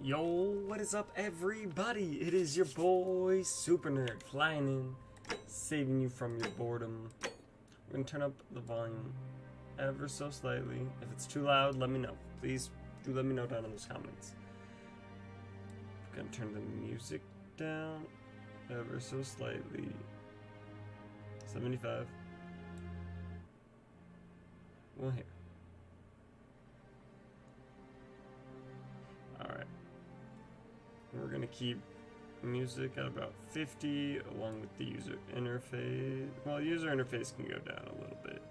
Yo, what is up, everybody? It is your boy Super Nerd flying in, saving you from your boredom. We're gonna turn up the volume ever so slightly. If it's too loud, let me know. Please do let me know down in those comments. Gonna turn the music down ever so slightly. 75. Well, here. Alright. We're gonna keep music at about 50 along with the user interface. Well, user interface can go down a little bit.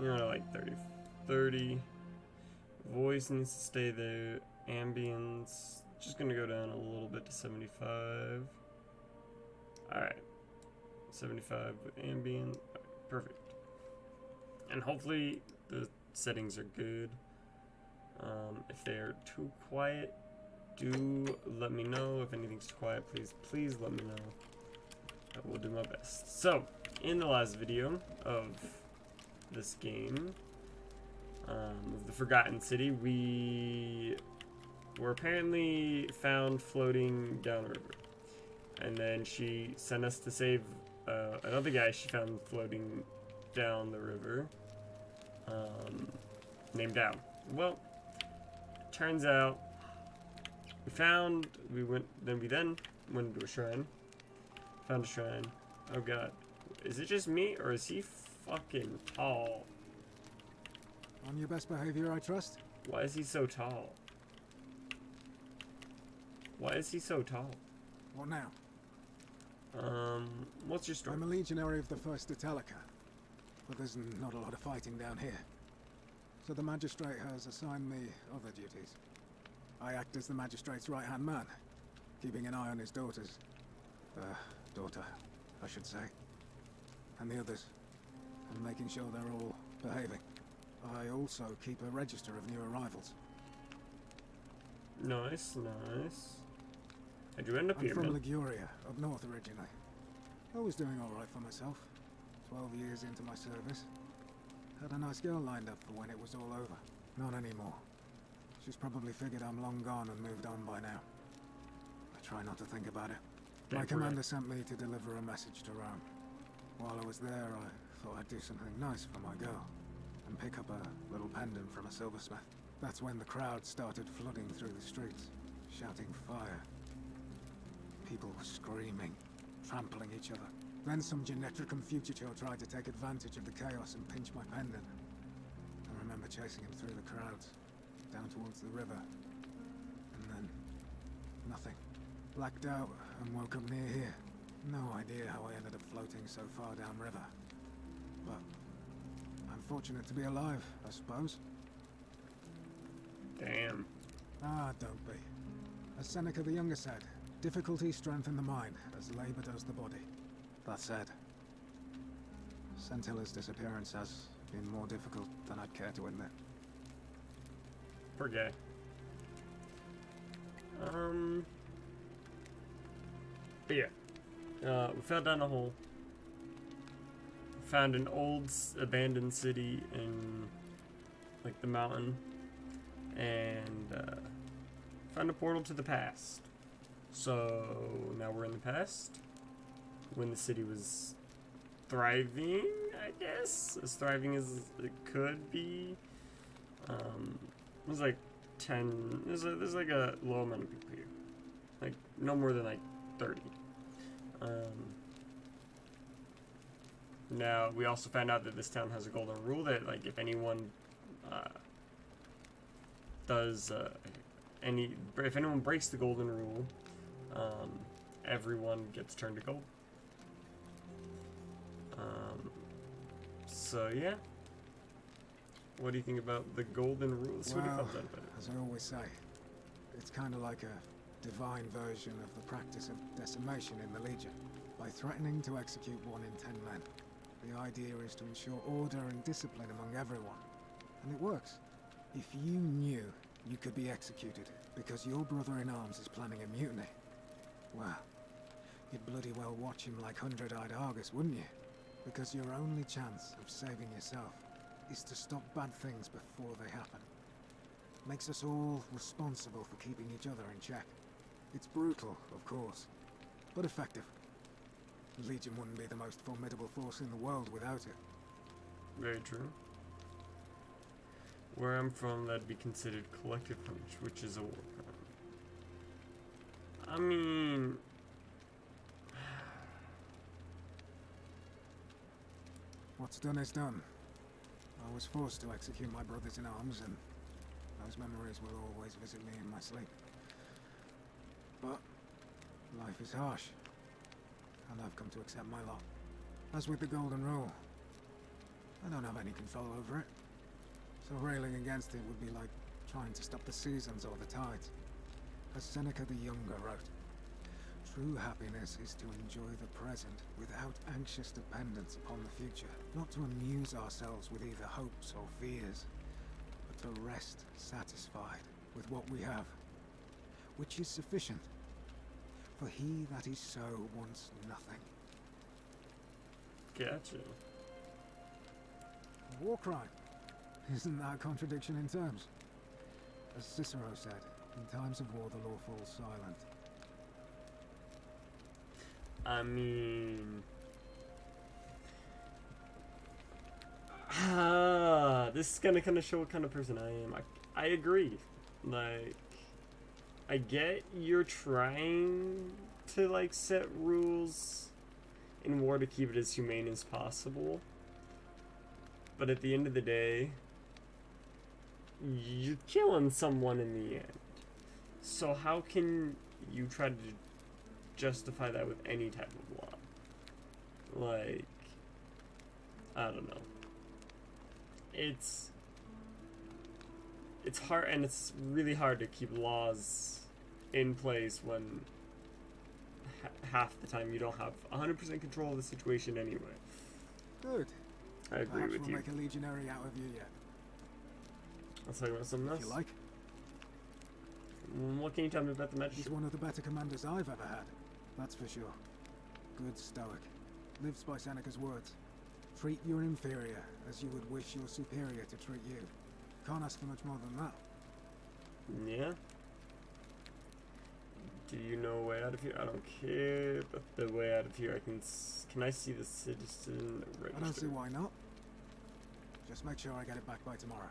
You know, like 30. Voice needs to stay there. Ambience, just gonna go down a little bit to 75. Alright. 75 with ambient. Perfect. And hopefully the settings are good. If they're too quiet, do let me know. If anything's too quiet, please let me know. I will do my best. So, in the last video of this game, of the Forgotten City, we were apparently found floating down a river. And then she sent us to save another guy she found floating down the river, named Dow. Well, turns out we then went into a shrine. Found a shrine. Oh god. Is it just me or is he fucking tall? On your best behavior, I trust? Why is he so tall? Why is he so tall? What now? What's your story? I'm a legionary of the 1st Italica, but there's not a lot of fighting down here. So the magistrate has assigned me other duties. I act as the magistrate's right-hand man, keeping an eye on his daughters. Daughter, I should say. And the others, and making sure they're all behaving. I also keep a register of new arrivals. Nice. How'd you end up I'm here, from man? Liguria, up north originally. I was doing alright for myself. 12 years into my service. Had a nice girl lined up for when it was all over. Not anymore. She's probably figured I'm long gone and moved on by now. I try not to think about it. My commander sent me to deliver a message to Rome. While I was there, I thought I'd do something nice for my girl. And pick up a little pendant from a silversmith. That's when the crowd started flooding through the streets, shouting fire. People were screaming, trampling each other. Then some Genetricum fugitive tried to take advantage of the chaos and pinch my pendant. I remember chasing him through the crowds, down towards the river. And then, nothing. Blacked out and woke up near here. No idea how I ended up floating so far downriver. But I'm fortunate to be alive, I suppose. Damn. Ah, don't be. As Seneca the Younger said, difficulty strengthens the mind, as labor does the body. That said, Sentilla's disappearance has been more difficult than I'd care to admit. Poor guy. But yeah. We fell down a hole. Found an old abandoned city in like the mountain. And found a portal to the past. So now we're in the past. When the city was thriving, I guess. As thriving as it could be. It was like 10. There's like a low amount of people here. Like no more than like 30. Now we also found out that this town has a golden rule that like if anyone if anyone breaks the golden rule, everyone gets turned to gold. So yeah. What do you think about the golden rule? Well, as I always say, it's kind of like a divine version of the practice of decimation in the Legion. By threatening to execute 1 in 10 men, the idea is to ensure order and discipline among everyone. And it works. If you knew you could be executed because your brother in arms is planning a mutiny, well, you'd bloody well watch him like 100-eyed Argus, wouldn't you? Because your only chance of saving yourself is to stop bad things before they happen. Makes us all responsible for keeping each other in check. It's brutal, of course, but effective. The Legion wouldn't be the most formidable force in the world without it. Very true. Where I'm from, that'd be considered collective punch, which is a war crime. I mean... What's done is done. I was forced to execute my brothers in arms, and those memories will always visit me in my sleep. But life is harsh, and I've come to accept my lot. As with the Golden Rule, I don't have any control over it, so railing against it would be like trying to stop the seasons or the tides. As Seneca the Younger wrote, true happiness is to enjoy the present without anxious dependence upon the future, not to amuse ourselves with either hopes or fears, but to rest satisfied with what we have, which is sufficient. For he that is so wants nothing. Gotcha. A war crime. Isn't that a contradiction in terms? As Cicero said, in times of war the law falls silent. I mean... this is gonna kind of show what kind of person I am. I agree. Like, I get you're trying to, like, set rules in war to keep it as humane as possible. But at the end of the day, you're killing someone in the end. So how can you try to justify that with any type of law? Like, I don't know. It's hard, and it's really hard to keep laws in place when half the time you don't have 100% control of the situation anyway. Good. I agree Perhaps with we'll you. make a legionary out of you yet. Let's talk about something else. If you like. What can you tell me about the He's magistrate? one of the better commanders I've ever had. That's for sure. Good stoic. Lives by Seneca's words. Treat your inferior as you would wish your superior to treat you. Can't ask for much more than that. Yeah. Do you know a way out of here? I don't care, but the way out of here, can I see the citizen register? I don't see why not. Just make sure I get it back by tomorrow.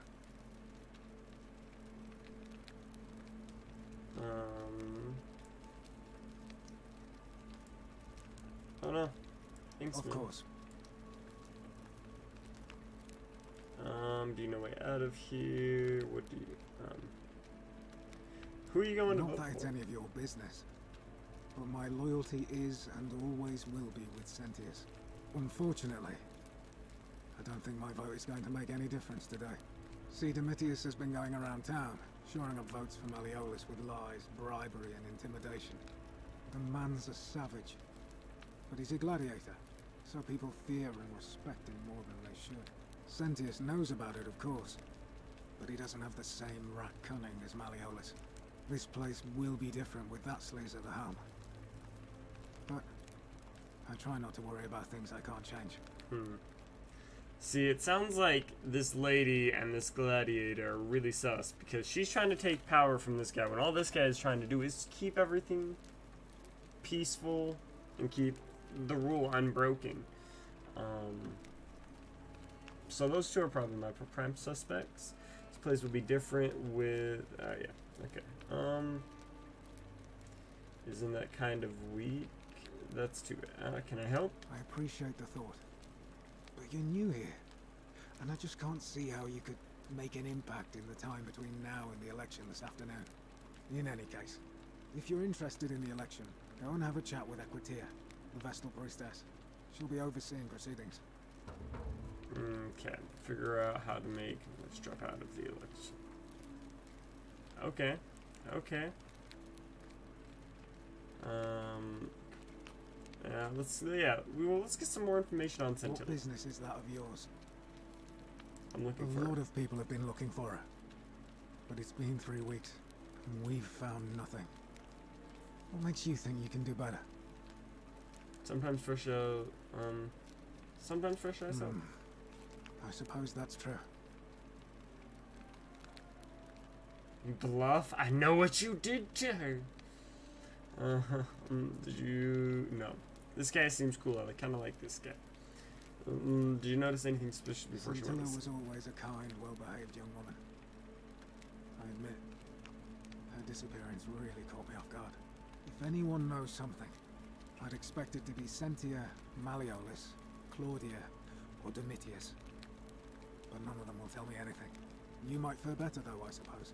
Oh no. Thanks, Of man. course. Do you know way out of here? What do you, who are you going to Not vote that it's for? any of your business. But my loyalty is and always will be with Sentius. Unfortunately, I don't think my vote is going to make any difference today. See, Domitius has been going around town, shoring up votes for Malleolus with lies, bribery, and intimidation. The man's a savage. But he's a gladiator, so people fear and respect him more than they should. Sentius knows about it, of course, but he doesn't have the same rat cunning as Malleolus. This place will be different with that sleaze at the helm. But I try not to worry about things I can't change. See, it sounds like this lady and this gladiator are really sus, because she's trying to take power from this guy when all this guy is trying to do is keep everything peaceful and keep the rule unbroken. So those two are probably my prime suspects. This place will be different with, yeah, okay. Isn't that kind of weak? That's too bad. Can I help? I appreciate the thought. But you're new here, and I just can't see how you could make an impact in the time between now and the election this afternoon. In any case, if you're interested in the election, go and have a chat with Equitia, the Vestal Priestess. She'll be overseeing proceedings. Okay, figure out how to make. Let's drop out of the election. Okay, okay. Yeah, let's get some more information on What Sentinel. business is that of yours? I'm looking A for. lot of people have been looking for her. But it's been 3 weeks, and we've found nothing. What makes you think you can do better? Sometimes fresh out. Sometimes fresh out. I suppose that's true. You bluff? I know what you did to her. Did you... No. This guy seems cool. I kind of like this guy. Did you notice anything suspicious before she went Scintilla to was always a kind, well-behaved young woman. I admit, her disappearance really caught me off guard. If anyone knows something, I'd expect it to be Sentia, Malleolus, Claudia, or Domitius. But none of them will tell me anything. You might fare better, though, I suppose.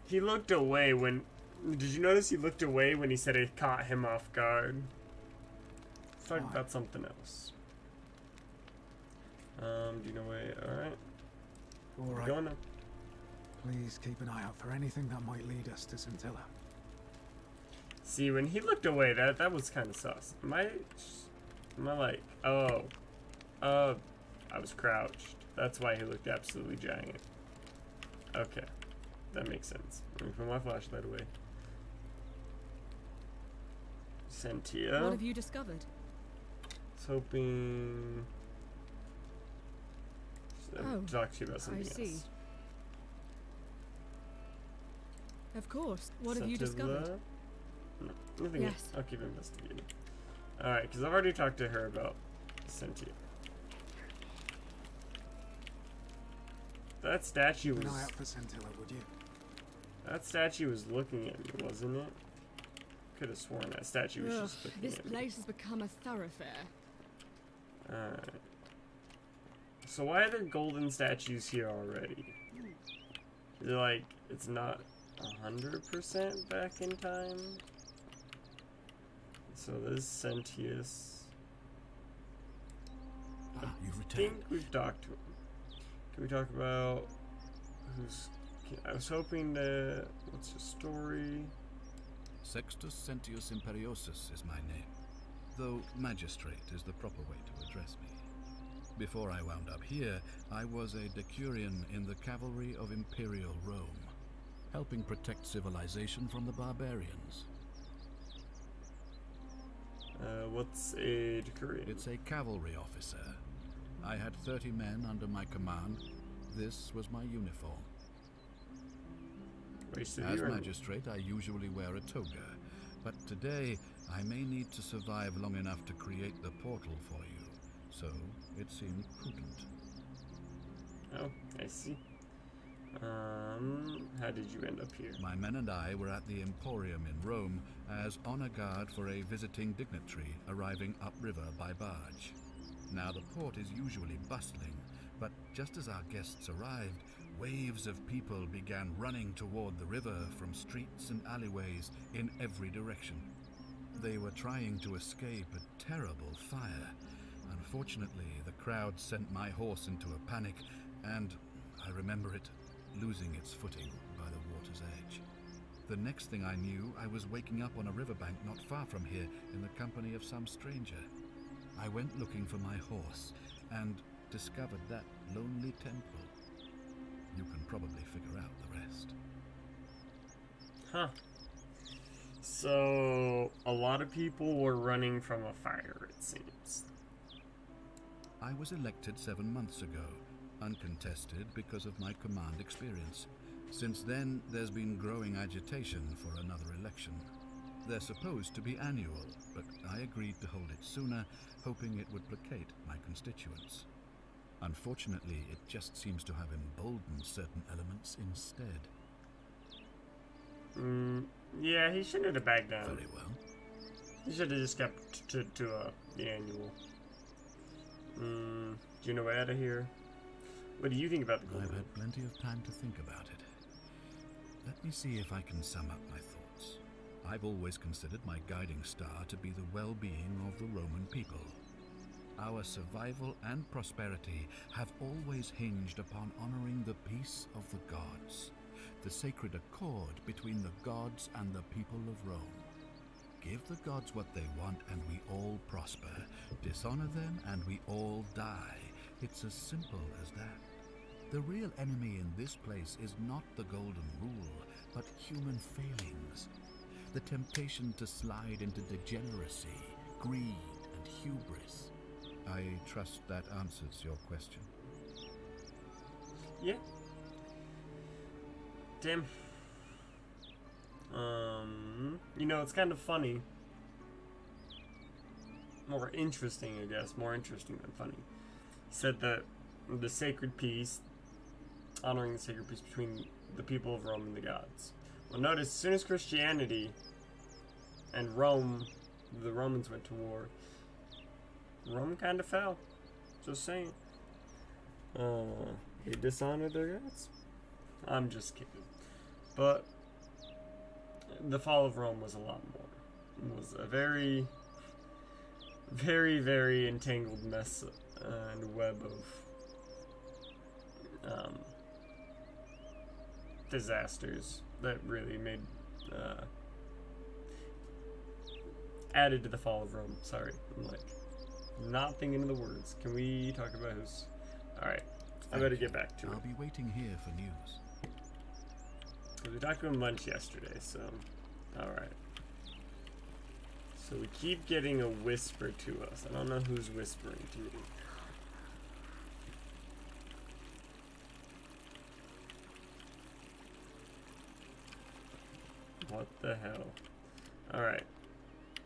He looked away when... Did you notice he looked away when he said it caught him off guard? Let's talk about something else. Do you know where... Alright. Alright. Going up. Please keep an eye out for anything that might lead us to Scintilla. See, when he looked away, that was kind of sus. Am I like... Oh. I was crouched. That's why he looked absolutely giant. Okay. That makes sense. Let me put my flashlight away. Sentia. What have you discovered? I was hoping to talk to you about something I see. else. Of course. What have you discovered? No, nothing Yes. else. I'll keep investigating. Alright, because I've already talked to her about Sentia. That statue Keep was... an eye out for Scintilla, would you? That statue was looking at me, wasn't it? Could have sworn that statue was just looking This at me. place has become a thoroughfare. Alright. So why are there golden statues here already? Is it like, it's not 100% back in time? So this is Sentius. You've I returned. think we've talked to him. Can we talk about who's... I was hoping to... What's his story? Sextus Sentius Imperiosus is my name, though magistrate is the proper way to address me. Before I wound up here, I was a decurion in the cavalry of Imperial Rome, helping protect civilization from the barbarians. What's a decurion? It's a cavalry officer. I had 30 men under my command. This was my uniform. As magistrate, I usually wear a toga, but today I may need to survive long enough to create the portal for you, so it seemed prudent. Oh, I see. How did you end up here? My men and I were at the Emporium in Rome as honor guard for a visiting dignitary arriving upriver by barge. Now the port is usually bustling, but just as our guests arrived, waves of people began running toward the river from streets and alleyways in every direction. They were trying to escape a terrible fire. Unfortunately, the crowd sent my horse into a panic, and I remember it losing its footing by the water's edge. The next thing I knew, I was waking up on a riverbank not far from here in the company of some stranger. I went looking for my horse and discovered that lonely temple. You can probably figure out the rest. Huh. So, a lot of people were running from a fire, it seems. I was elected 7 months ago, uncontested because of my command experience. Since then, there's been growing agitation for another election. They're supposed to be annual, but I agreed to hold it sooner, hoping it would placate my constituents. Unfortunately, it just seems to have emboldened certain elements instead. Yeah, he shouldn't have backed down. Very well. He should have just kept to the annual. Do you know way out of here? What do you think about the I've golden? had plenty of time to think about it. Let me see if I can sum up my thoughts. I've always considered my guiding star to be the well-being of the Roman people. Our survival and prosperity have always hinged upon honoring the peace of the gods, the sacred accord between the gods and the people of Rome. Give the gods what they want and we all prosper. Dishonor them and we all die. It's as simple as that. The real enemy in this place is not the golden rule, but human failings. The temptation to slide into degeneracy, greed, and hubris. I trust that answers your question. Yeah. him. You know, it's kind of funny. More interesting, I guess. More interesting than funny. He said that the sacred peace, honoring the sacred peace between the people of Rome and the gods. Well, notice, as soon as Christianity and Rome, the Romans went to war, Rome kind of fell. Just saying. They dishonored their gods? I'm just kidding. But the fall of Rome was a lot more. It was a very, very, very entangled mess and web of disasters that really made added to the fall of Rome. Sorry, I'm like not thinking of the words. Can we talk about who's? All right, I better get back to it. I'll be waiting here for news. We talked to him lunch yesterday, so all right. So we keep getting a whisper to us. I don't know who's whispering to me. What the hell? Alright.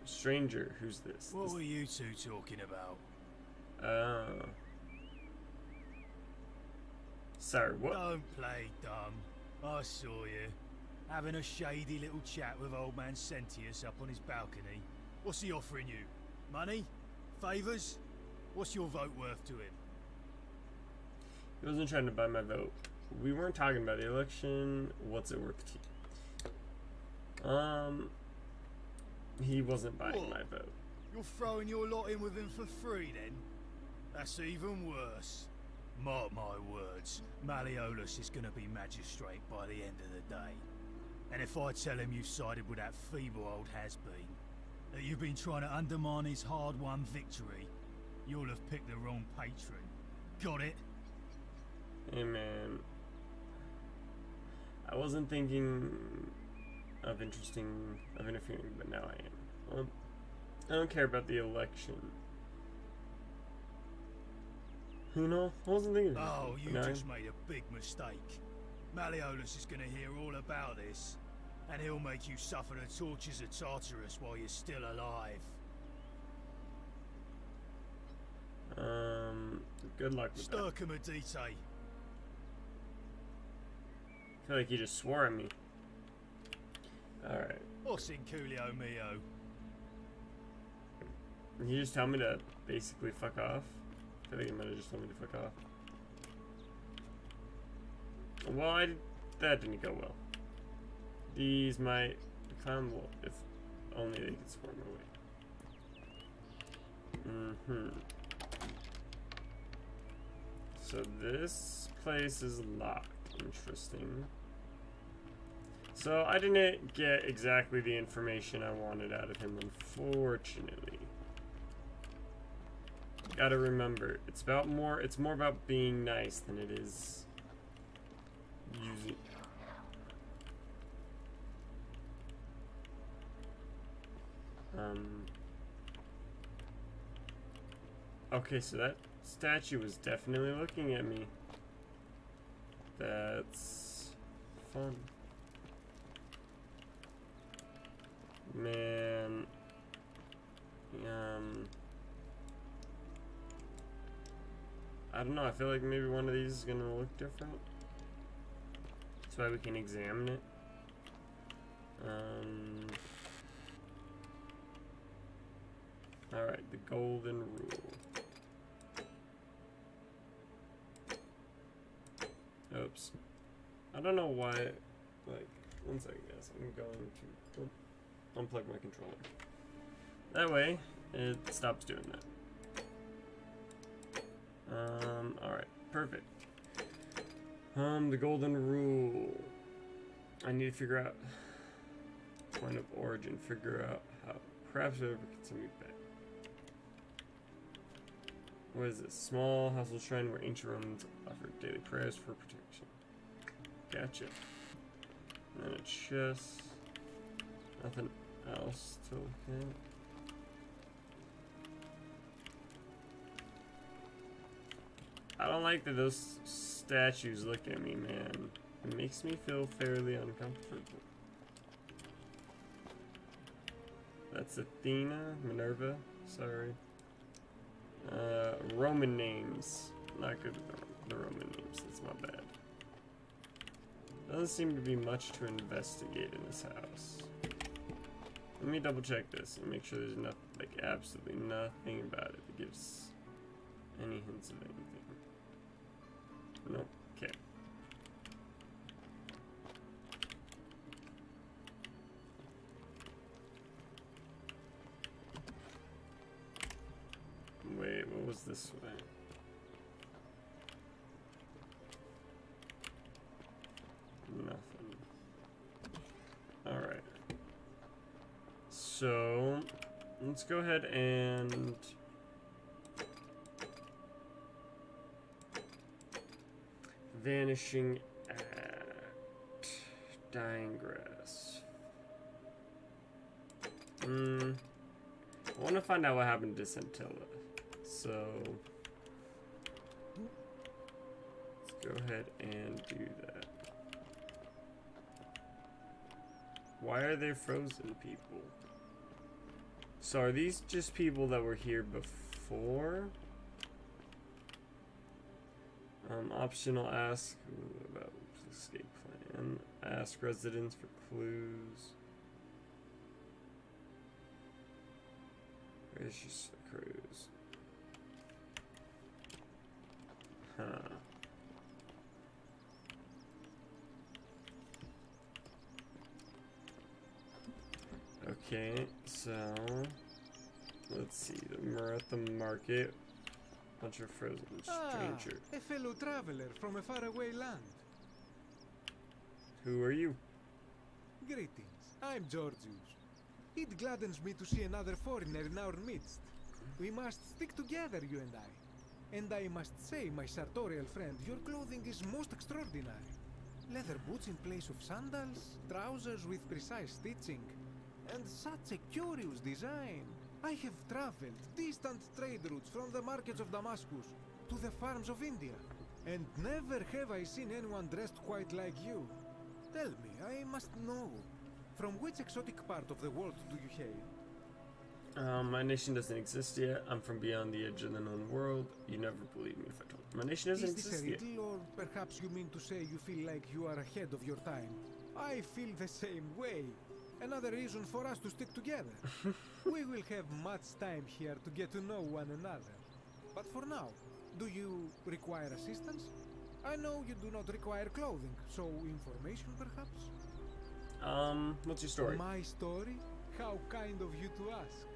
Stranger, who's this? What were you two talking about? Sorry, what? Don't play dumb. I saw you. Having a shady little chat with old man Sentius up on his balcony. What's he offering you? Money? Favours? What's your vote worth to him? He wasn't trying to buy my vote. We weren't talking about the election. What's it worth to you? He wasn't buying my vote. You're throwing your lot in with him for free then? That's even worse. Mark my words, Malleolus is gonna be magistrate by the end of the day. And if I tell him you've sided with that feeble old has-been, that you've been trying to undermine his hard-won victory, you'll have picked the wrong patron. Got it? Hey man, I wasn't thinking of interfering, but now I am. I don't care about the election. You know, I wasn't thinking. Oh, you just made a big mistake. Malleolus is gonna hear all about this, and he'll make you suffer the tortures of Tartarus while you're still alive. Good luck with that. Sturcum Adite. I feel like he just swore at me. Alright. Os in Coolio mio. Can you just tell me to basically fuck off? I feel like he might have just told me to fuck off. Well, that didn't go well. These might become, well, if only they could swarm away. So this place is locked. Interesting. So I didn't get exactly the information I wanted out of him, unfortunately. Gotta remember, it's more about being nice than it is using. Okay, so that statue was definitely looking at me. That's fun. Man. I don't know, I feel like maybe one of these is gonna look different. That's why we can examine it. Alright, the golden rule. Oops. I don't know why, like, one second guys, I'm going to unplug my controller. That way, it stops doing that. Alright, perfect. The golden rule. I need to figure out point of origin, figure out how. Perhaps it ever gets me back. What is this? Small household shrine where ancient Romans offered daily prayers for protection. Gotcha. And then a chest. Nothing else to look at. I don't like that those statues look at me, man. It makes me feel fairly uncomfortable. That's Athena, Minerva, sorry. Roman names. Not good with the Roman names, that's my bad. Doesn't seem to be much to investigate in this house. Let me double check this and make sure there's nothing, like absolutely nothing about it that gives any hints of anything. Nope, okay. Wait, what was this way? Nothing. Alright. So, let's go ahead and vanishing at dying grass. I want to find out what happened to Centilla. So let's go ahead and do that. Why are there frozen people? So are these just people that were here before? Optional ask about escape plan. Ask residents for clues. Where's just a cruise? Huh. Okay, so let's see. We're at the market. Bunch of frozen stranger. A fellow traveler from a faraway land. Who are you? Greetings, I'm Georgius. It gladdens me to see another foreigner in our midst. We must stick together, you and I. And I must say, my sartorial friend, your clothing is most extraordinary. Leather boots in place of sandals, trousers with precise stitching, and such a curious design. I have traveled distant trade routes from the markets of Damascus to the farms of India, and never have I seen anyone dressed quite like you. Tell me, I must know, from which exotic part of the world do you hail? My nation doesn't exist yet. I'm from beyond the edge of the known world. You never believe me if I told you. My nation doesn't Is this exist a yet. riddle, or perhaps you mean to say you feel like you are ahead of your time? I feel the same way. Another reason for us to stick together. We will have much time here to get to know one another. But for now, do you require assistance? I know you do not require clothing, so information perhaps? What's your story? My story? How kind of you to ask.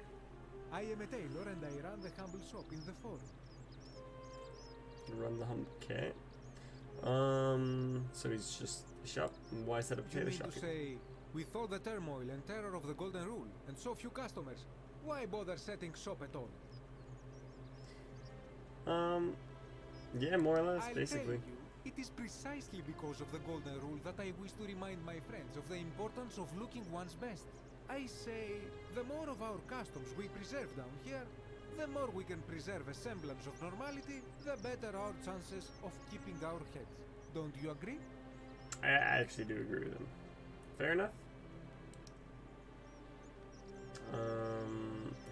I am a tailor and I run the humble shop in the forum. You run the humble cat. So he's just a shop. Why set up a You potato mean shop? to say, with all the turmoil and terror of the Golden Rule, and so few customers, why bother setting shop at all? Yeah, more or less, I'll basically. tell you, it is precisely because of the Golden Rule that I wish to remind my friends of the importance of looking one's best. I say, the more of our customs we preserve down here, the more we can preserve a semblance of normality, the better our chances of keeping our heads. Don't you agree? I actually do agree with him. Fair enough.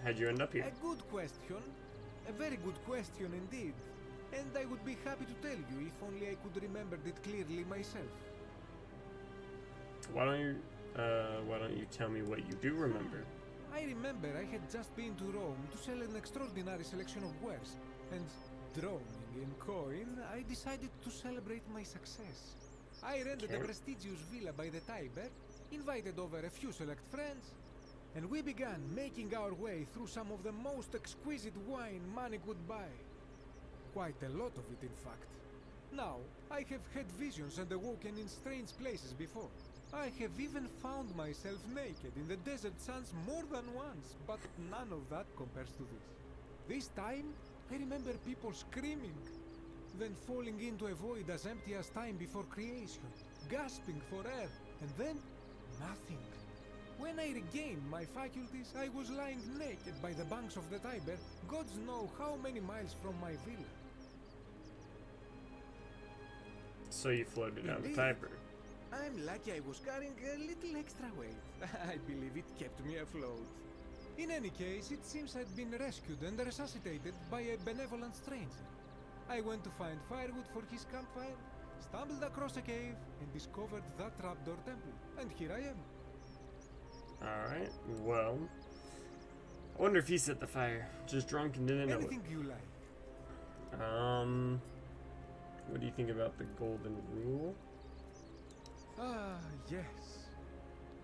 How'd you end up here? A good question. A very good question indeed. And I would be happy to tell you if only I could remember it clearly myself. Why don't you tell me what you do remember? I remember I had just been to Rome to sell an extraordinary selection of wares, and droning in coin, I decided to celebrate my success. I rented a Okay. prestigious villa by the Tiber, invited over a few select friends, and we began making our way through some of the most exquisite wine money could buy. Quite a lot of it, in fact. Now, I have had visions and awoken in strange places before. I have even found myself naked in the desert sands more than once, but none of that compares to this. This time, I remember people screaming, then falling into a void as empty as time before creation, gasping for air, and then nothing. When I regained my faculties, I was lying naked by the banks of the Tiber, gods know how many miles from my villa. So you floated down the Indeed. Tiber. I'm lucky I was carrying a little extra weight. I believe it kept me afloat. In any case, it seems I'd been rescued and resuscitated by a benevolent stranger. I went to find firewood for his campfire, stumbled across a cave, and discovered that trapdoor temple. And here I am. Alright, well. I wonder if he set the fire. Just drunk and didn't know Anything you like. it. What do you think about the golden rule? Ah, yes.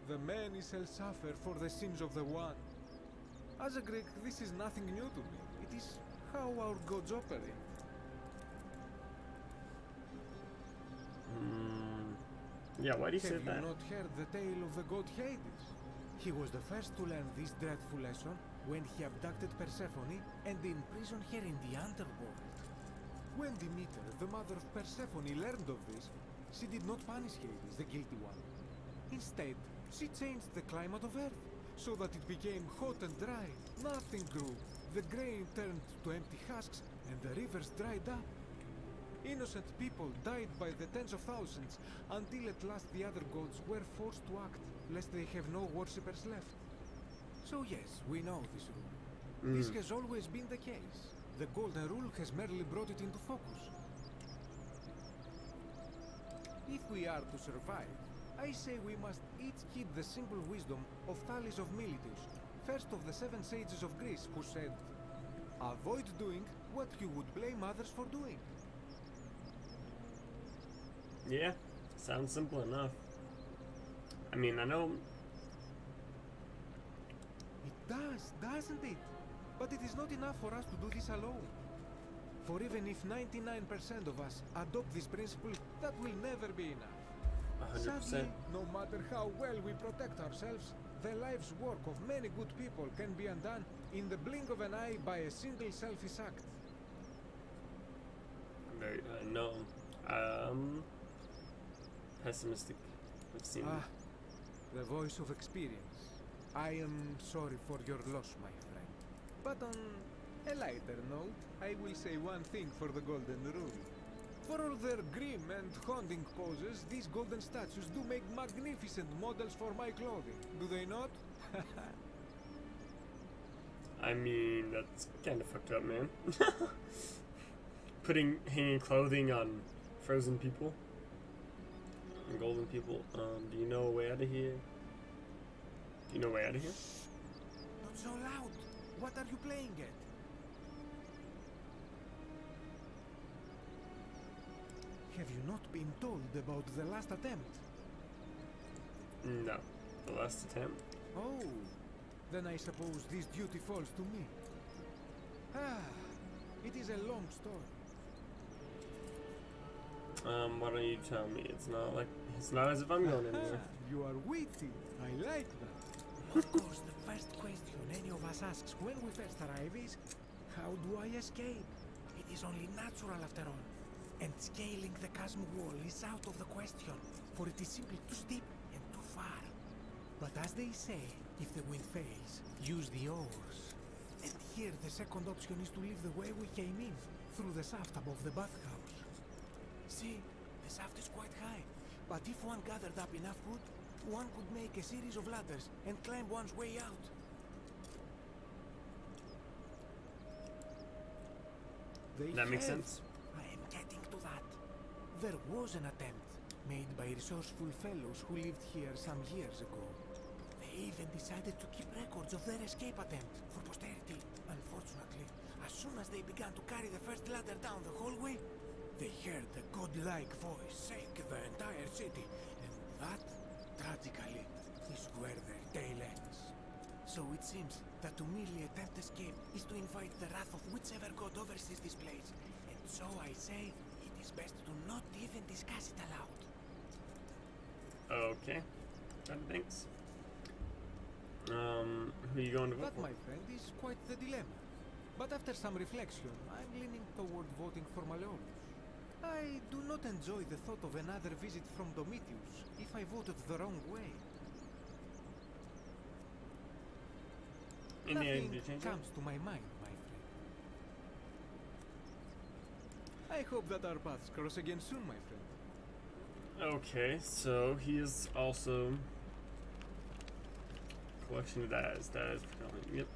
The many shall suffer for the sins of the one. As a Greek, this is nothing new to me. It is how our gods operate. Yeah, why do you say Have you that? not heard the tale of the god Hades? He was the first to learn this dreadful lesson when he abducted Persephone and imprisoned her in the underworld. When Demeter, the mother of Persephone, learned of this, she did not punish Hades, the guilty one. Instead, she changed the climate of Earth so that it became hot and dry. Nothing grew. The grain turned to empty husks and the rivers dried up. Innocent people died by the tens of thousands until at last the other gods were forced to act, lest they have no worshippers left. So yes, we know this rule. This has always been the case. The Golden Rule has merely brought it into focus. If we are to survive, I say we must each heed the simple wisdom of Thales of Miletus, first of the 7 sages of Greece, who said, "Avoid doing what you would blame others for doing." Yeah, sounds simple enough. I mean, I know. It does, doesn't it? But it is not enough for us to do this alone. For even if 99% of us adopt this principle, that will never be enough. 100%. Sadly, no matter how well we protect ourselves, the life's work of many good people can be undone in the blink of an eye by a single selfish act. Very, no. Pessimistic. I've seen Ah, the voice of experience. I am sorry for your loss, my friend. But on a lighter note, I will say one thing for the Golden Rule. For all their grim and haunting poses, these golden statues do make magnificent models for my clothing, do they not? I mean, that's kind of fucked up, man. Hanging clothing on frozen people and golden people. Do you know a way out of here? Do you know a way out of here? Not so loud. What are you playing at? Have you not been told about the last attempt? No. The last attempt. Oh, then I suppose this duty falls to me. Ah, it is a long story. Why don't you tell me? It's not as if I'm going anywhere. You are witty. I like that. Of course, the first question any of us asks when we first arrive is, how do I escape? It is only natural after all. And scaling the chasm wall is out of the question, for it is simply too steep and too far. But as they say, if the wind fails, use the oars. And here the second option is to leave the way we came in, through the shaft above the bathhouse. See, the shaft is quite high, but if one gathered up enough wood, one could make a series of ladders and climb one's way out. That makes sense. I am getting to that. There was an attempt made by resourceful fellows who lived here some years ago. They even decided to keep records of their escape attempt for posterity. Unfortunately, as soon as they began to carry the first ladder down the hallway, they heard a godlike voice shake the entire city, and that, tragically, is where their tale ends. So it seems that to merely attempt escape is to invite the wrath of whichever god oversees this place. And so I say, it is best to not even discuss it aloud. Okay. Thanks. Who are you going to vote That, for? my friend, is quite the dilemma. But after some reflection, I'm leaning toward voting for Malleolus. I do not enjoy the thought of another visit from Domitius if I voted the wrong way. Any idea Nothing to change that? comes to my mind, my friend. I hope that our paths cross again soon, my friend. Okay, so he is also collection of dies. Yep.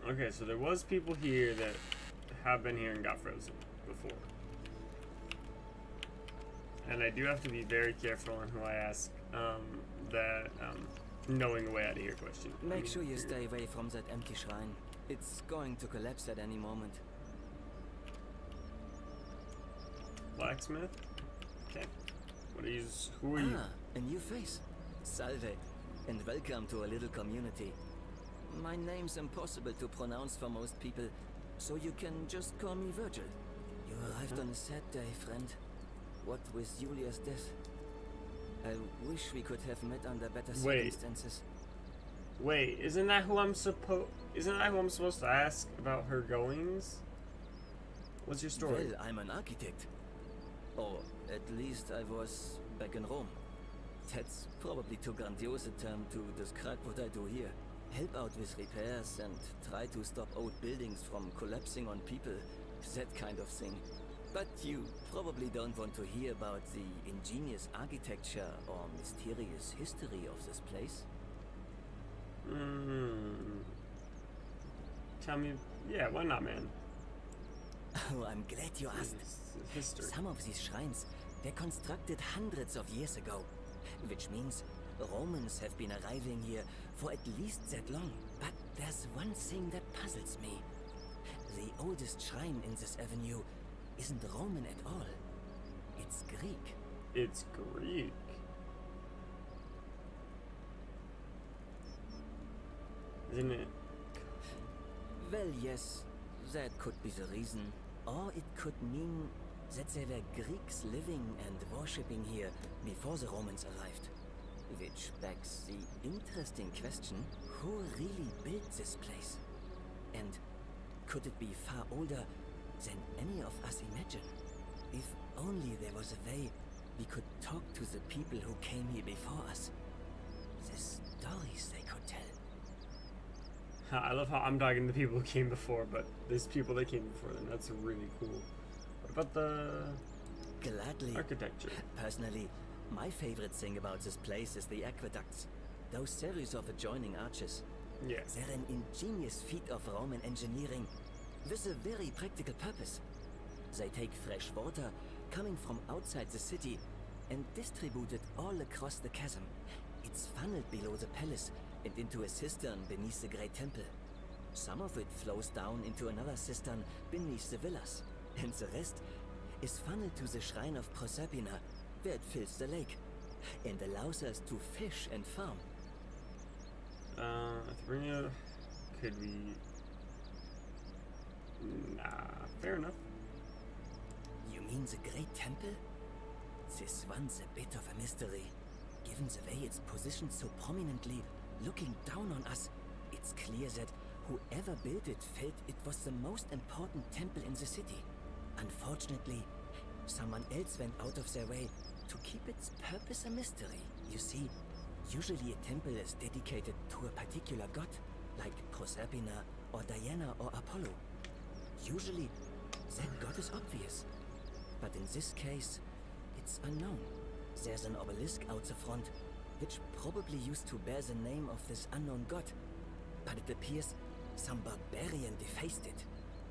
Okay, so there was people here that have been here and got frozen before. And I do have to be very careful on who I ask knowing a way out of here question. Make sure you stay away from that empty shrine. It's going to collapse at any moment. Blacksmith? Okay. Who are you? Ah, a new face. Salve, and welcome to a little community. My name's impossible to pronounce for most people, so you can just call me Virgil. You arrived on a sad day, friend. What with Julia's death? I wish we could have met under better circumstances. Wait, isn't that who I'm supposed to ask about her goings? What's your story? Well, I'm an architect. Or at least I was back in Rome. That's probably too grandiose a term to describe what I do here. Help out with repairs and try to stop old buildings from collapsing on people. That kind of thing. But you probably don't want to hear about the ingenious architecture or mysterious history of this place. Tell me, yeah, why not, man? Oh, I'm glad you asked. History. Some of these shrines were constructed hundreds of years ago, which means Romans have been arriving here for at least that long. But there's one thing that puzzles me. The oldest shrine in this avenue isn't Roman at all. It's Greek. It's Greek. Isn't it? Well, yes, that could be the reason. Or it could mean that there were Greeks living and worshipping here before the Romans arrived. Which begs the interesting question, who really built this place? And could it be far older than any of us imagine? If only there was a way we could talk to the people who came here before us. The stories they could tell. I love how I'm talking to people who came before, but there's people that came before them. That's really cool. What about the Gladly. architecture? Personally, my favorite thing about this place is the aqueducts. Those series of adjoining arches. Yes. They're an ingenious feat of Roman engineering with a very practical purpose. They take fresh water coming from outside the city and distribute it all across the chasm. It's funneled below the palace and into a cistern beneath the Great Temple. Some of it flows down into another cistern beneath the villas, and the rest is funneled to the shrine of Proserpina, where it fills the lake and allows us to fish and farm. Thrina, could we? Nah, fair enough. You mean the Great Temple? This one's a bit of a mystery. Given the way it's positioned so prominently, looking down on us, it's clear that whoever built it felt it was the most important temple in the city. Unfortunately, someone else went out of their way to keep its purpose a mystery. You see, usually a temple is dedicated to a particular god, like Proserpina or Diana or Apollo. Usually, that god is obvious. But in this case, it's unknown. There's an obelisk out the front, which probably used to bear the name of this unknown god. But it appears some barbarian defaced it.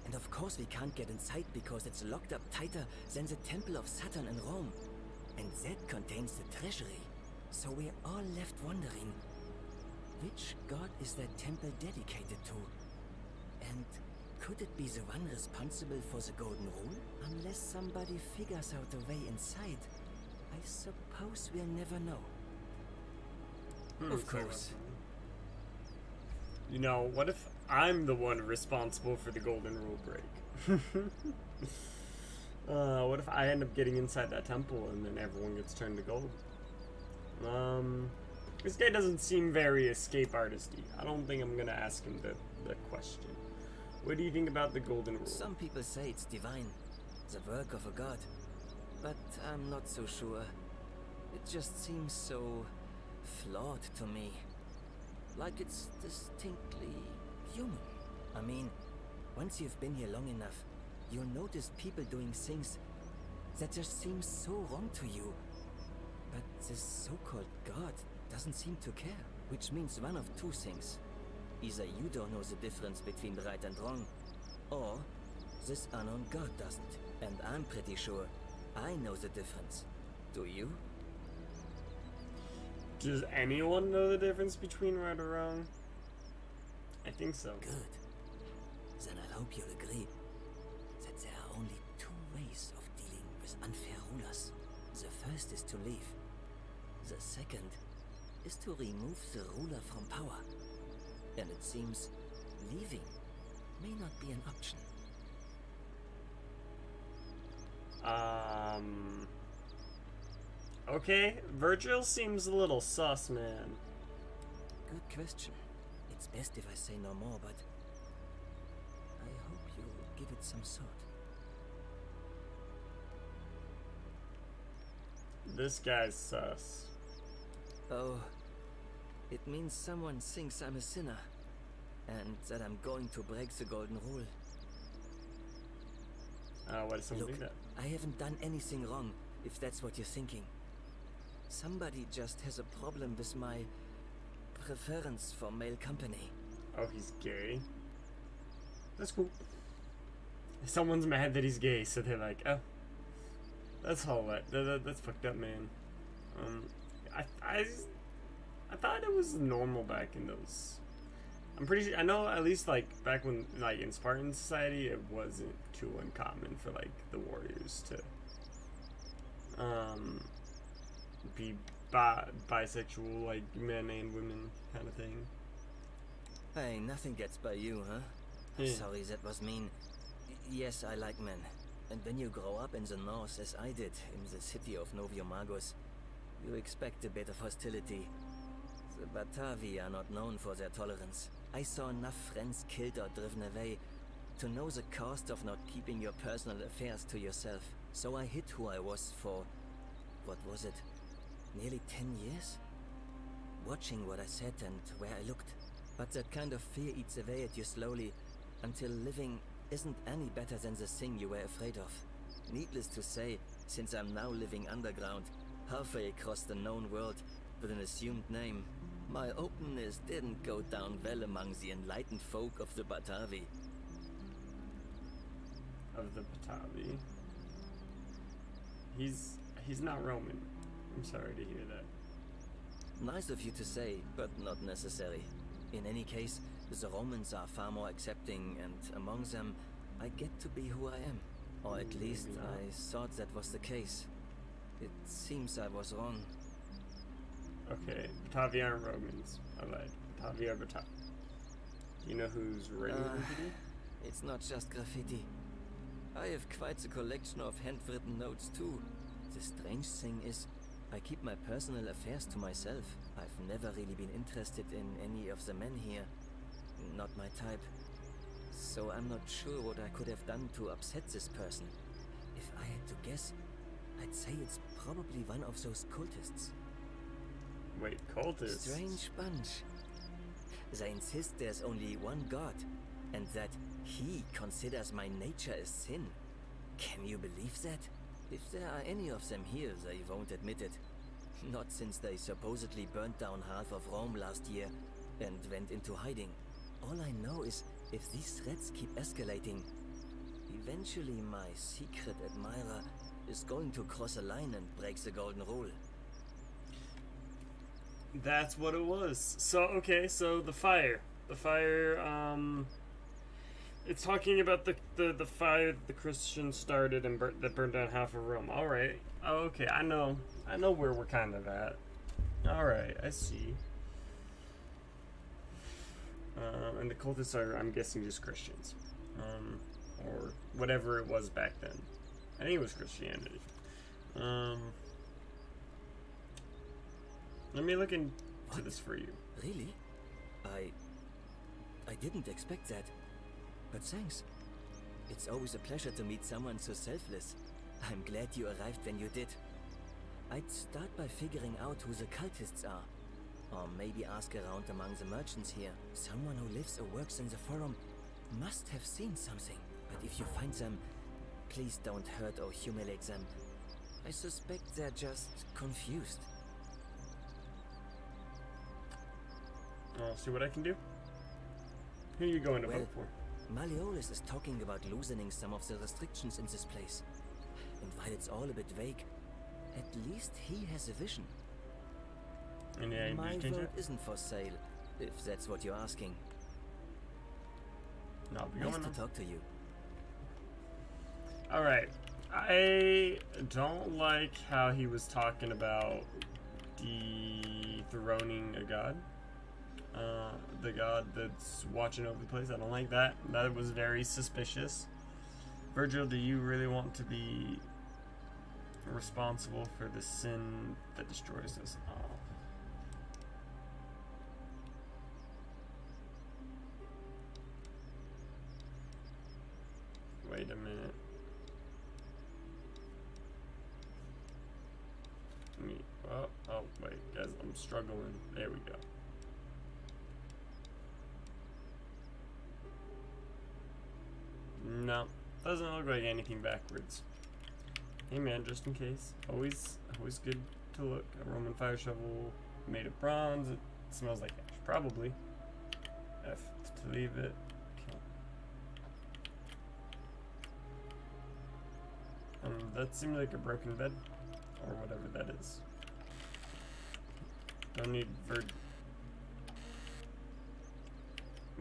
And of course we can't get inside because it's locked up tighter than the Temple of Saturn in Rome. And that contains the treasury. So we're all left wondering, which god is that temple dedicated to? And could it be the one responsible for the Golden Rule? Unless somebody figures out a way inside, I suppose we'll never know. Of course. You know, what if I'm the one responsible for the Golden Rule break? What if I end up getting inside that temple and then everyone gets turned to gold? This guy doesn't seem very escape artisty. I don't think I'm gonna ask him the question. What do you think about the Golden Rule? Some people say it's divine, the work of a god. But I'm not so sure. It just seems so flawed to me. Like it's distinctly human. I mean, once you've been here long enough, you'll notice people doing things That just seems so wrong to you. But this so-called god doesn't seem to care, which means one of two things. Either you don't know the difference between right and wrong, or this unknown god doesn't. And I'm pretty sure I know the difference. Do you? Does anyone know the difference between right or wrong? I think so. Good. Then I hope you'll agree that there are only two ways of dealing with unfair rulers. The first is to leave. The second is to remove the ruler from power. And it seems leaving may not be an option. Okay, Virgil seems a little sus, man. Good question. It's best if I say no more, but I hope you'll give it some thought. This guy's sus. Oh, it means someone thinks I'm a sinner, and that I'm going to break the golden rule. Why does someone Look, do that? I haven't done anything wrong, if that's what you're thinking. Somebody just has a problem with my preference for male company. Oh, he's gay? That's cool. Someone's mad that he's gay, so they're like, oh, that's all right. That's fucked up, man. I thought it was normal back in those. I'm pretty sure, I know at least like back when, like in Spartan society, it wasn't too uncommon for like the warriors to be bisexual, like men and women kind of thing. Hey, nothing gets by you, huh? Yeah. Sorry, that was mean. Yes, I like men. And when you grow up in the north, as I did, in the city of Noviomagos, you expect a bit of hostility. The Batavi are not known for their tolerance. I saw enough friends killed or driven away to know the cost of not keeping your personal affairs to yourself. So I hid who I was for, what was it, nearly 10 years? Watching what I said and where I looked. But that kind of fear eats away at you slowly, until living isn't any better than the thing you were afraid of. Needless to say, since I'm now living underground, halfway across the known world, with an assumed name, my openness didn't go down well among the enlightened folk of the Batavi. Of the Batavi. He's not Roman. I'm sorry to hear that. Nice of you to say, but not necessary. In any case, the Romans are far more accepting, and among them, I get to be who I am. Or at least I thought that was the case. It seems I was wrong. Okay, Batavi aren't Romans. I lied. Batavi are Batavi. Do you know who's writing graffiti? It's not just graffiti. I have quite a collection of handwritten notes too. The strange thing is, I keep my personal affairs to myself. I've never really been interested in any of the men here. Not my type. So I'm not sure what I could have done to upset this person. If I had to guess, I'd say it's probably one of those cultists. Wait, cultists? Strange bunch. They insist there's only one god, and that he considers my nature as sin. Can you believe that? If there are any of them here, they won't admit it. Not since they supposedly burnt down half of Rome last year and went into hiding. All I know is, if these threats keep escalating, eventually my secret admirer is going to cross a line and break the golden rule. That's what it was. So, okay, so the fire. The fire, it's talking about the fire that the Christians started and that burned down half of Rome. Alright. Okay, I know where we're kind of at. Alright, I see. And the cultists are, I'm guessing, just Christians. Or whatever it was back then. I think it was Christianity. Let me look into this for you. Really? I didn't expect that. But thanks. It's always a pleasure to meet someone so selfless. I'm glad you arrived when you did. I'd start by figuring out who the cultists are. Or maybe ask around among the merchants here. Someone who lives or works in the forum must have seen something. But if you find them, please don't hurt or humiliate them. I suspect they're just confused. I'll see what I can do. Who are you going to Well, vote for? Malleolus is talking about loosening some of the restrictions in this place. And while it's all a bit vague, at least he has a vision. And yeah, My you change vote it? isn't for sale, if that's what you're asking. No, I'll be Nice going to on. talk to you. Alright. I don't like how he was talking about dethroning a god. The god that's watching over the place. I don't like that. That was very suspicious. Virgil, do you really want to be responsible for the sin that destroys us all? Wait a minute. Oh, wait, guys, I'm struggling. There we go. No, doesn't look like anything backwards. Hey man, just in case. Always good to look. A Roman fire shovel made of bronze. It smells like ash, probably. F to leave it. Okay. That seemed like a broken bed, or whatever that is. Don't need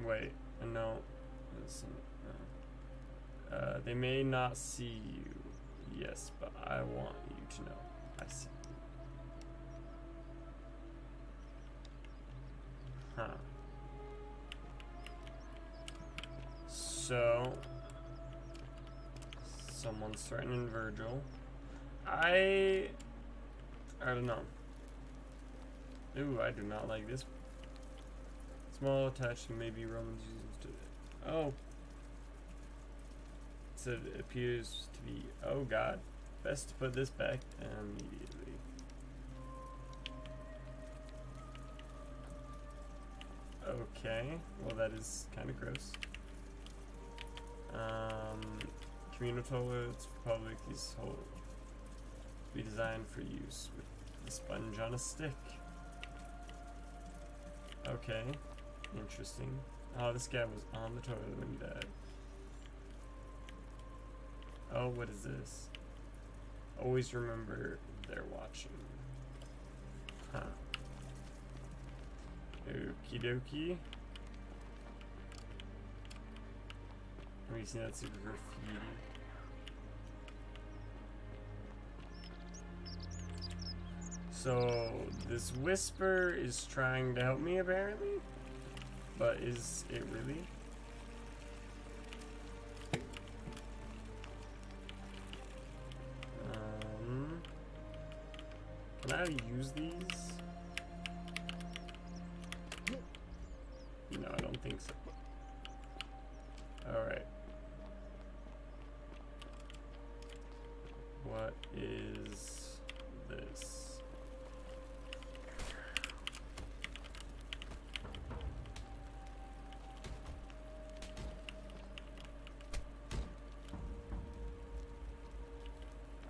Wait, no. They may not see you. Yes, but I want you to know I see you. Huh. So, someone's threatening Virgil. I don't know. Ooh, I do not like this. Small attached, maybe Romans used to. Oh. So it appears to be. Oh god. Best to put this back immediately. Okay. Well, that is kind of gross. Communal toilets for public. These holes be designed for use with the sponge on a stick. Okay, interesting. Oh, this guy was on the toilet when he died. Oh, what is this? Always remember they're watching. Huh. Okie dokie. Have you seen that super graffiti? So, this whisper is trying to help me apparently, but is it really? Can I use these? No, I don't think so. Alright. What is this?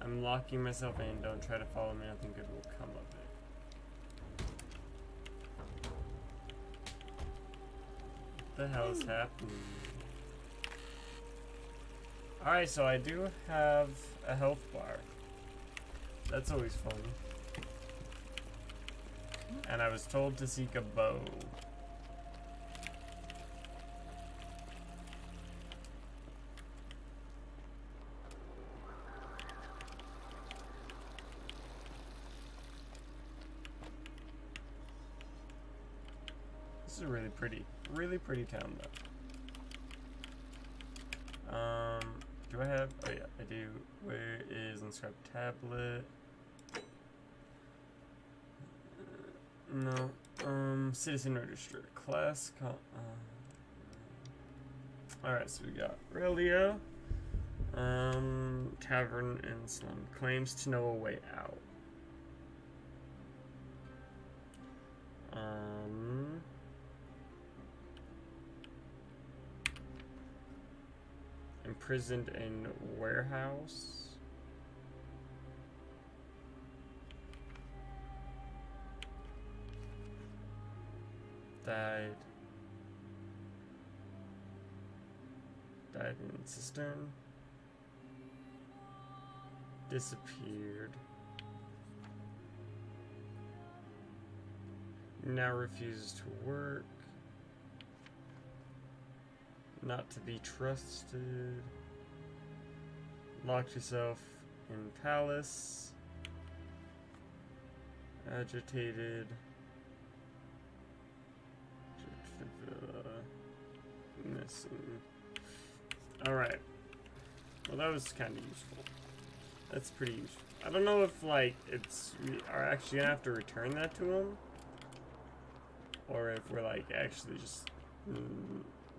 I'm locking myself in. Don't try to follow me. Nothing good will come of it. What the hell is happening? Alright, so I do have a health bar. That's always fun. And I was told to seek a bow. This is a really pretty town though. Do I have, oh yeah, I do. Where is inscribed tablet? No, citizen register, class, alright, so we got Relia, tavern and slum, claims to know a way out. Imprisoned in warehouse. Died. Died in cistern. Disappeared. Now refuses to work. Not to be trusted. Locked yourself in palace. Agitated. Missing. Alright. Well, that was kind of useful. That's pretty useful. I don't know if, like, we are actually gonna have to return that to him. Or if we're, like, actually just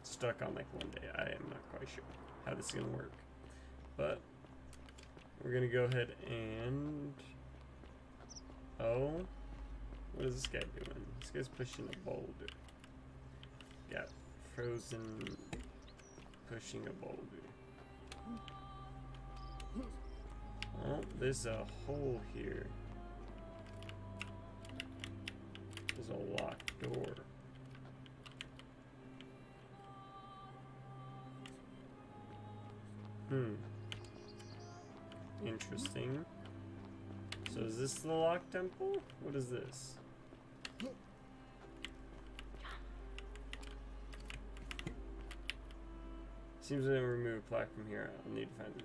stuck on, like, one day. I am not quite sure how this is gonna work. But we're gonna go ahead and... Oh. What is this guy doing? This guy's pushing a boulder. Got frozen pushing a boulder. Oh, there's a hole here. There's a locked door. Interesting. So is this the locked temple? What is this? Seems to remove a plaque from here. I'll need to find it.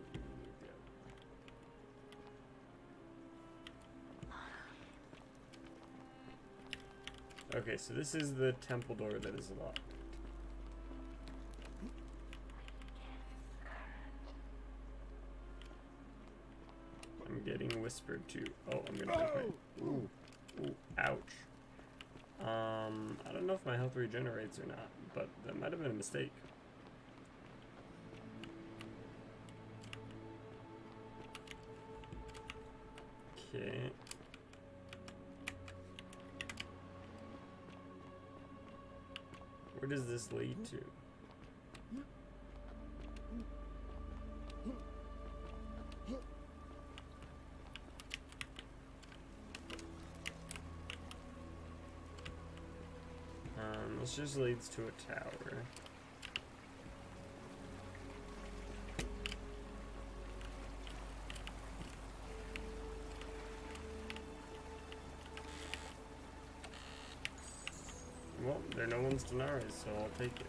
Okay, so this is the temple door that is locked. I'm getting whispered to. Oh, I'm gonna make my. Ooh, ouch. I don't know if my health regenerates or not, but that might have been a mistake. Okay. Where does this lead to? This just leads to a tower. Well, there are no one's Denaris, so I'll take it.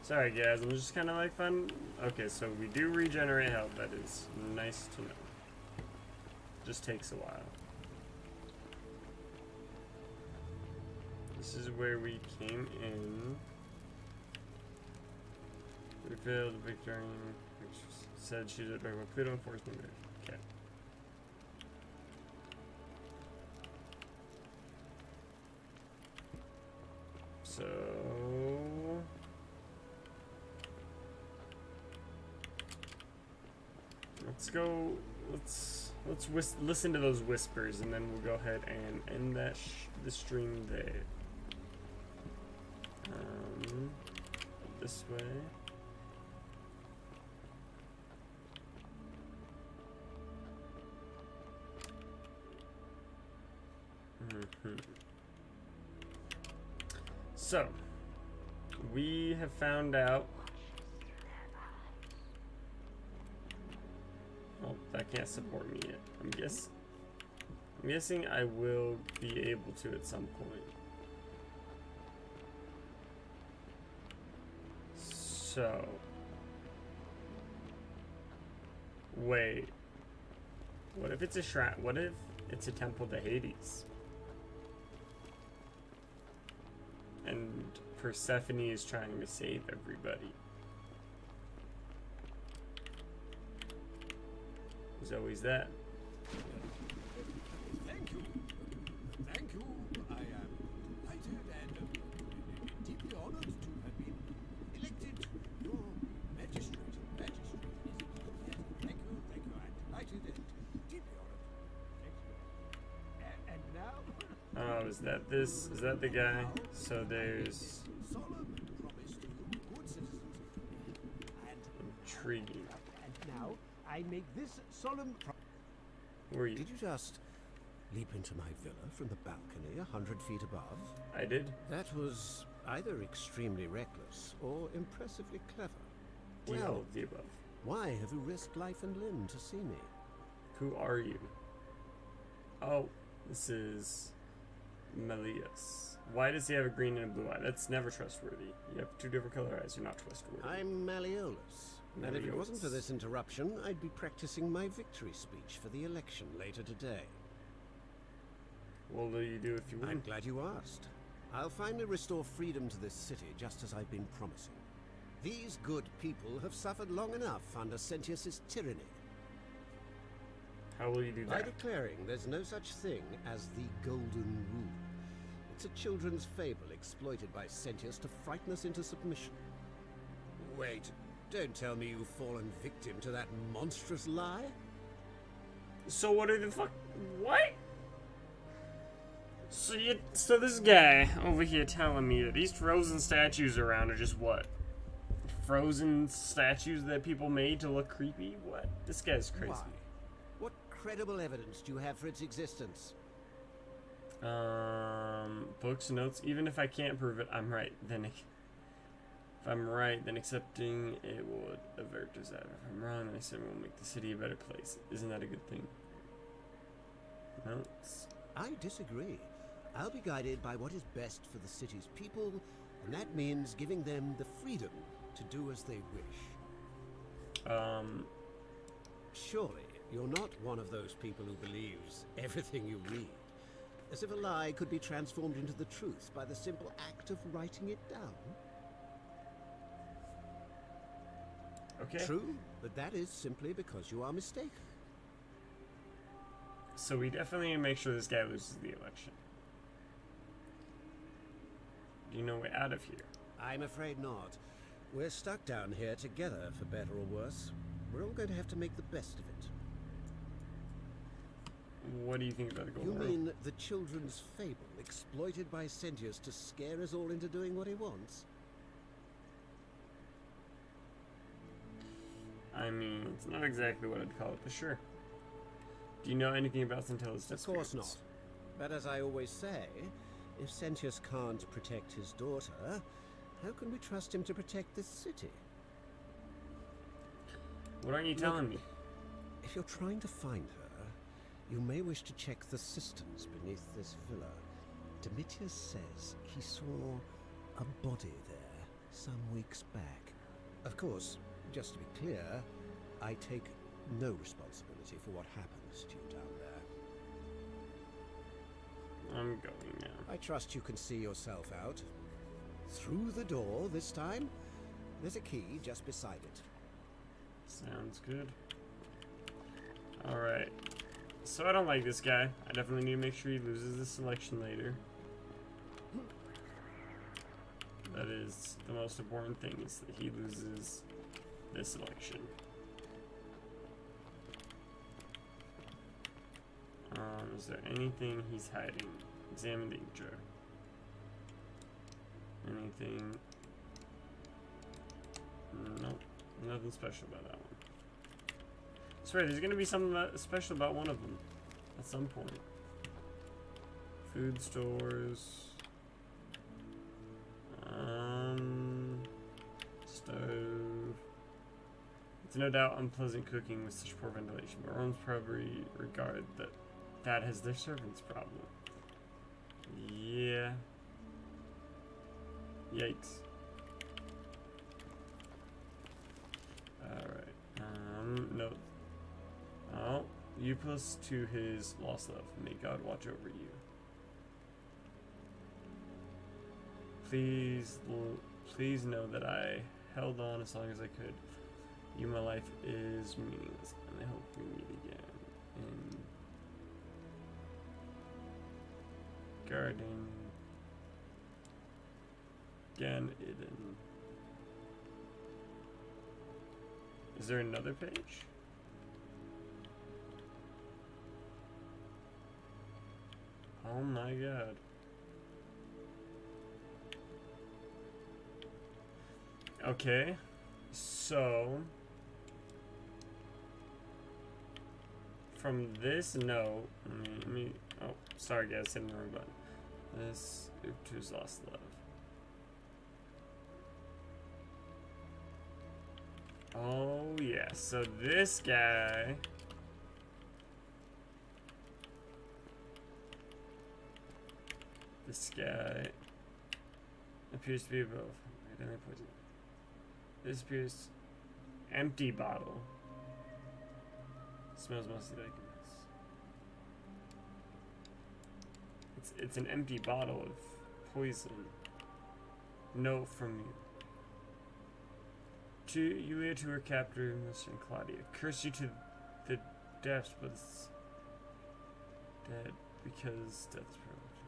Sorry guys, I'm just kind of like fun. Okay, so we do regenerate health. That is nice to know. Just takes a while. This is where we came in. We failed Victorian, which said she did very well. Pluto enforced new marriage. Okay. So let's go. Let's listen to those whispers, and then we'll go ahead and end that the stream there. This way. So, we have found out. Oh, that can't support me yet. I'm guessing I will be able to at some point. So, wait. What if it's a shrine? What if it's a temple to Hades? And Persephone is trying to save everybody. There's always that. Thank you. Thank you. I am delighted and deeply honored to have been elected your magistrate. Magistrate, is it? Yes. Thank you. Thank you. I'm delighted and deeply honored. Thank you. And now... Oh, is that this? Is that the guy? So there's... Solemn promise to you, good citizens. And intriguing. And now, I make this solemn Who are you? Did you just leap into my villa from the balcony 100 feet above? I did. That was either extremely reckless or impressively clever. All Well, of the above. why have you risked life and limb to see me? Who are you? Oh, this is Melius. Why does he have a green and a blue eye? That's never trustworthy. You have 2 different color eyes. You're not trustworthy. I'm Malleolus. And if it wasn't for Malleolus. this interruption, I'd be practicing my victory speech for the election later today. What will you do if you win? I'm glad you asked. I'll finally restore freedom to this city, just as I've been promising. These good people have suffered long enough under Sentius's tyranny. How will you do By that? declaring there's no such thing as the Golden Rule. It's a children's fable exploited by Sentius to frighten us into submission. Wait, don't tell me you've fallen victim to that monstrous lie? So what are the fuck? What? So this guy over here telling me that these frozen statues around are just what? Frozen statues that people made to look creepy? What? This guy's crazy. Why? What credible evidence do you have for its existence? Books, notes. Even if I can't prove it, I'm right. Then, if I'm right, then accepting it would avert disaster. If I'm wrong, then accepting will make the city a better place. Isn't that a good thing? Notes. I disagree. I'll be guided by what is best for the city's people, and that means giving them the freedom to do as they wish. Surely, you're not one of those people who believes everything you read. As if a lie could be transformed into the truth by the simple act of writing it down. Okay. True, but that is simply because you are mistaken. So we definitely need to make sure this guy loses the election. Do you know a way out of here? I'm afraid not. We're stuck down here together, for better or worse. We're all going to have to make the best of it. What do you think about the You Golden Rule? mean the children's fable exploited by Sentius to scare us all into doing what he wants? I mean, it's not exactly what I'd call it, but sure. Do you know anything about Centella's Of course not. But as I always say, if Sentius can't protect his daughter, how can we trust him to protect this city? What aren't you telling me? If you're trying to find her, you may wish to check the cisterns beneath this villa. Domitius says he saw a body there some weeks back. Of course, just to be clear, I take no responsibility for what happens to you down there. I'm going now. I trust you can see yourself out. Through the door this time. There's a key just beside it. Sounds good. Alright. So I don't like this guy. I definitely need to make sure he loses this election later. That is the most important thing, is that he loses this election. Is there anything he's hiding? Examine the ink jar. Anything? Nope. Nothing special about that one. That's right, there's gonna be something special about one of them at some point. Food stores. Stove. It's no doubt unpleasant cooking with such poor ventilation, but Romans probably regard that as their servant's problem. Yeah. Yikes. Alright. No. Oh, Euplus to his lost love. May God watch over you. Please know that I held on as long as I could. You, my life is meaningless, and I hope we meet again in Garden Gan Eden. Is there another page? Oh my god. Okay, so from this note, let me oh, sorry guys, hitting the wrong button. This, Uktu's lost love. Oh yeah, so this guy. This guy appears to be above. Poison. This appears empty bottle. Smells mostly like this. It's an empty bottle of poison. Note from you. To Yulia, to her captor, Mr. Claudia. Curse you to the depths, but it's dead because death is privileged.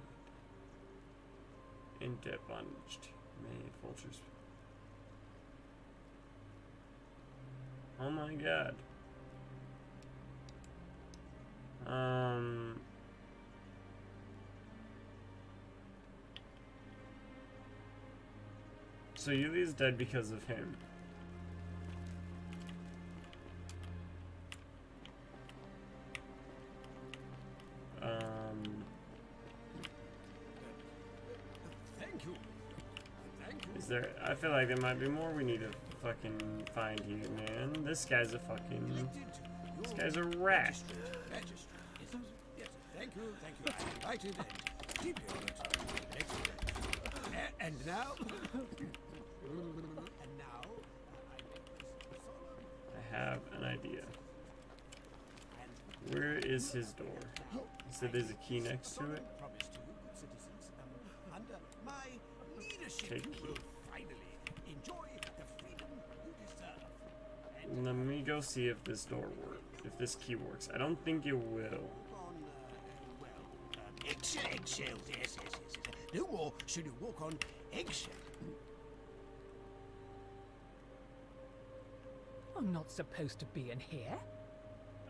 In debt bondage. May vultures. Oh my god. So Yulia's dead because of him. Thank you. Thank you. Is there? I feel like there might be more we need to fucking find here, man. This guy's a fucking. This guy's a rat. Magistrate. Yes, thank you. I'm delighted and deeply honored. Excellent. And now? I have an idea. Where is his door? He said there's a key next to it. Under my leadership, Take you key. will finally enjoy the freedom you deserve. Let me go see if this door works. If this key works. I don't think it will. Eggshells, yes. No more should you walk on eggshells. I'm not supposed to be in here.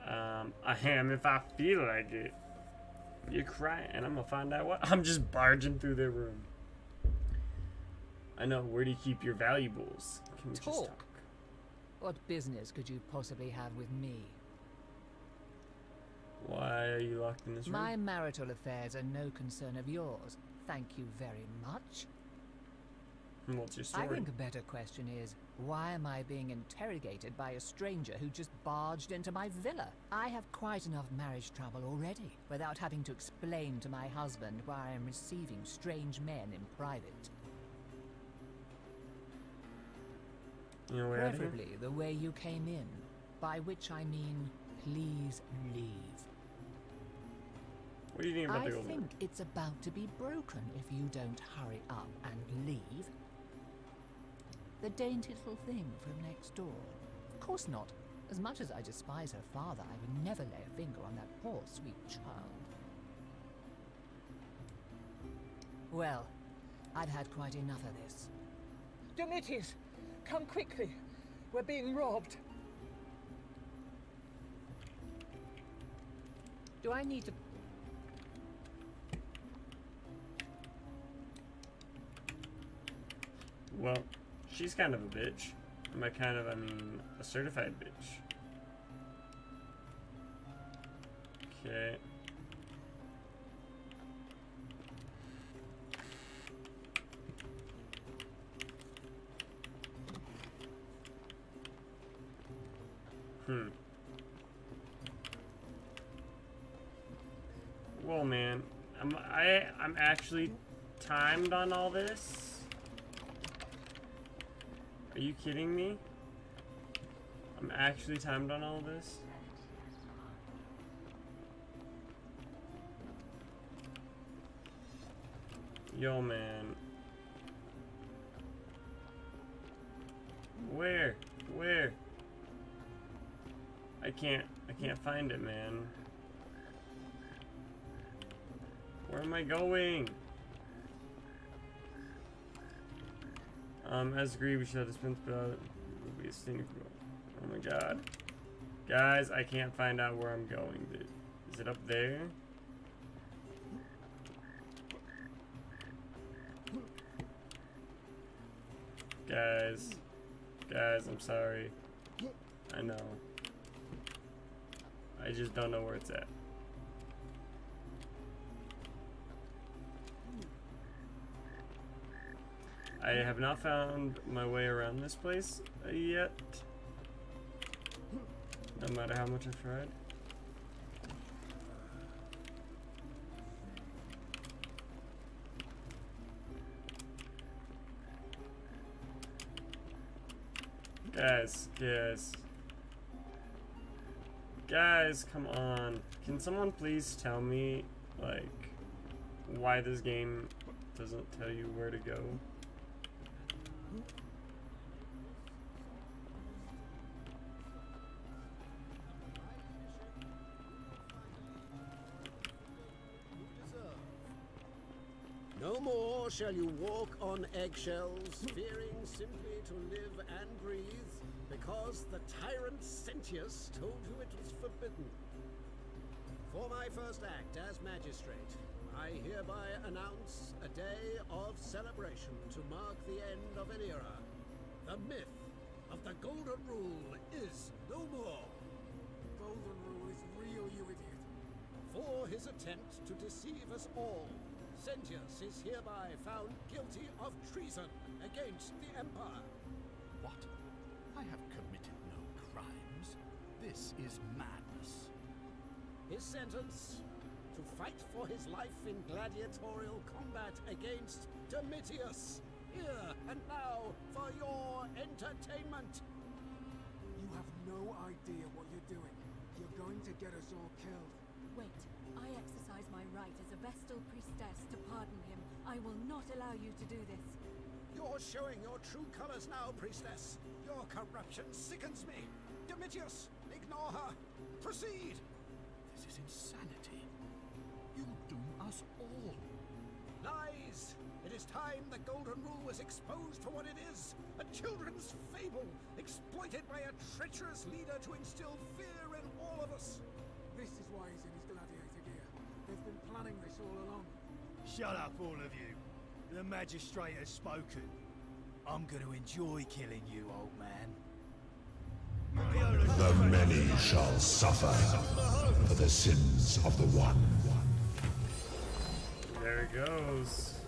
I am if I feel like it. You're crying, and I'm gonna find out what. I'm just barging through their room. I know. Where do you keep your valuables? Can we just talk? What business could you possibly have with me? Why are you locked in this room? My marital affairs are no concern of yours. Thank you very much. What's your story? I think a better question is, why am I being interrogated by a stranger who just barged into my villa? I have quite enough marriage trouble already, without having to explain to my husband why I am receiving strange men in private. You know, where Preferably the way you came in, by which I mean, please leave. What do you think about the old I think it's about to be broken if you don't hurry up and leave. The dainty little thing from next door. Of course not. As much as I despise her father, I would never lay a finger on that poor, sweet child. Well, I've had quite enough of this. Domitius, come quickly. We're being robbed. Do I need to... Well, she's kind of a bitch. And by kind of, I mean a certified bitch. Okay. Well, man, I'm actually timed on all this. Are you kidding me? I'm actually timed on all this. Yo, man. Where? I can't find it, man. Where am I going? As agreed, we should have dispensed about be a thing. Oh my god. Guys, I can't find out where I'm going, dude. Is it up there? Guys, I'm sorry. I know. I just don't know where it's at. I have not found my way around this place yet. No matter how much I've tried. Guys, come on. Can someone please tell me, like, why this game doesn't tell you where to go? No more shall you walk on eggshells, fearing simply to live and breathe, because the tyrant Sentius told you it was forbidden. For my first act as magistrate, I hereby announce a day of celebration to mark the end of an era. The myth of the Golden Rule is no more. Golden Rule is real, you idiot. For his attempt to deceive us all, Sentius is hereby found guilty of treason against the Empire. What? I have committed no crimes. This is madness. His sentence: to fight for his life in gladiatorial combat against Domitius. Here and now for your entertainment. You have no idea what you're doing. You're going to get us all killed. Wait, I exercise my right as a Vestal priestess to pardon him. I will not allow you to do this. You're showing your true colors now, priestess. Your corruption sickens me. Domitius, ignore her. Proceed. This is insanity. You'll doom us all. Lies. It is time the Golden Rule was exposed for what it is. A children's fable, exploited by a treacherous leader to instill fear in all of us. This is why he's in his gladiator gear. They've been planning this all along. Shut up, all of you. The magistrate has spoken. I'm going to enjoy killing you, old man. The many shall suffer for the sins of the one. There it goes.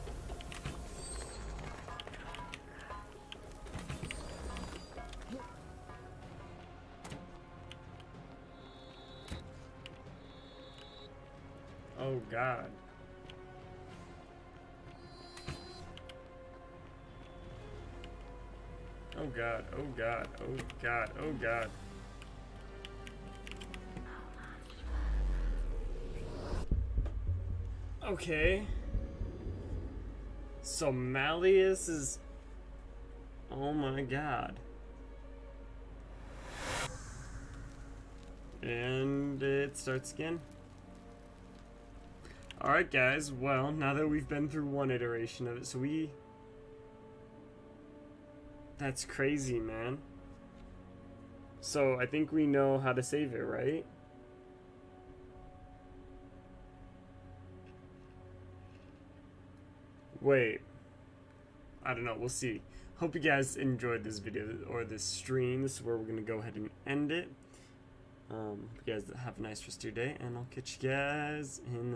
Oh God. Oh God, oh God, oh God, oh God. Okay. So Malleus is... Oh my God. And it starts again. Alright guys, well, now that we've been through one iteration of it, so we... That's crazy, man. So, I think we know how to save it, right? Wait. I don't know, we'll see. Hope you guys enjoyed this video, or this stream. This is where we're going to go ahead and end it. You guys have a nice rest of your day, and I'll catch you guys in the